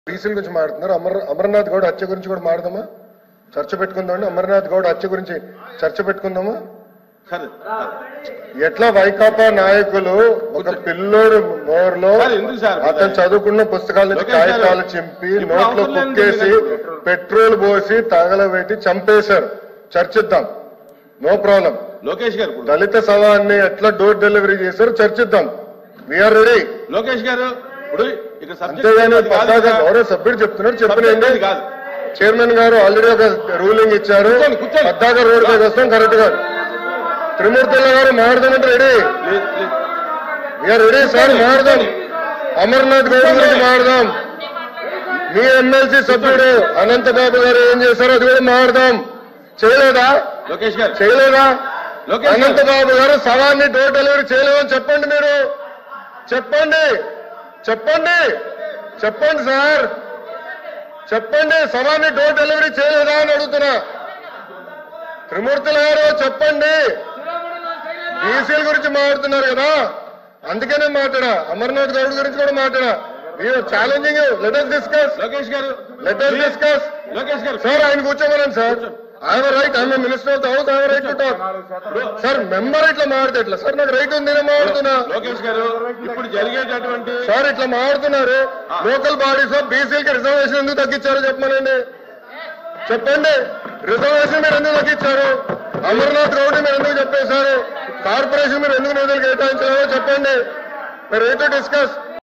బీసీల గురించి మాట్లాడుతున్నారు. అమర్నాథ్ గౌడ్ హత్య గురించి కూడా మాట్లాడదామా? చర్చ పెట్టుకుందామండి. అమర్నాథ్ గౌడ్ హత్య గురించి చర్చ పెట్టుకుందామా? ఎట్లా వైకాపా నాయకులు ఒక పిల్లోడు నోరులో అతను చదువుకున్న పుస్తకాల నుంచి కాగితాలు చింపి నోట్లో కుక్కేసి పెట్రోల్ పోసి తగలబెట్టి చంపేశారు. చర్చిద్దాం, నో ప్రాబ్లం. లోకేష్ గారు దళిత సవాన్ని ఎట్లా డోర్ డెలివరీ చేశారు చర్చిద్దాం. We are ready. లోకేష్ గారు అంతేగాని గౌరవ సభ్యుడు చెప్తున్నారు చెప్పినండి. చైర్మన్ గారు ఆల్రెడీ ఒక రూలింగ్ ఇచ్చారు. పద్దాక రోడ్ పైకి వస్తాం కరెక్ట్ గా. త్రిమూర్తుల గారు మాట్లాడదామంటే రెడీ. వీఆర్ రెడీ సార్, మాట్లాడదాం. అమర్నాథ్ గౌడ్ గురించి మాట్లాడదాం. మీ ఎమ్మెల్సీ సభ్యుడు అనంతబాబు గారు ఏం చేశారో అది కూడా మాట్లాడదాం. చేయలేదా? లోకేష్ గారు చేయలేదా? అనంతబాబు గారు సవాన్ని డోర్ డెలివరీ చేయలేదని చెప్పండి. మీరు చెప్పండి, చెప్పండి, చెప్పండి సార్, చెప్పండి. సవాన్ని డోర్ డెలివరీ చేయలేదా అని అడుగుతున్నా. త్రిమూర్తుల గారు చెప్పండి. బీసీల గురించి మాట్లాడుతున్నారు కదా, అందుకనే మాట్లాడా. అమర్నాథ్ గౌడ్ గురించి కూడా మాట్లాడా. Challenging. Let us discuss. Lokesh garu let us discuss. Lokesh garu sir ఆయన కూర్చోమనండి sir. I'm right, I'm minister of the house, I'm right to talk. Sir member ఇట్లా మాట్లాడితే ఎట్లా సార్? నాకు రైట్ ఉంది, నేను మాట్లాడుతున్నా. లోకేష్ గారు ఇప్పుడు జరిగేటటువంటి సార్ ఇట్లా మాట్లాడుతున్నారు. లోకల్ బాడీస్ ఆఫ్ బీసీలకి రిజర్వేషన్ ఎందుకు తగ్గించారో చెప్పమనండి. చెప్పండి. రిజర్వేషన్ మీరు ఎందుకు తగ్గించారు? అమర్నాథ్ గౌడ్ మీరు ఎందుకు చెప్పేశారు? కార్పొరేషన్ మీరు ఎందుకు నిధులు కేటాయించారో చెప్పండి. మీరు రైట్ టు డిస్కస్.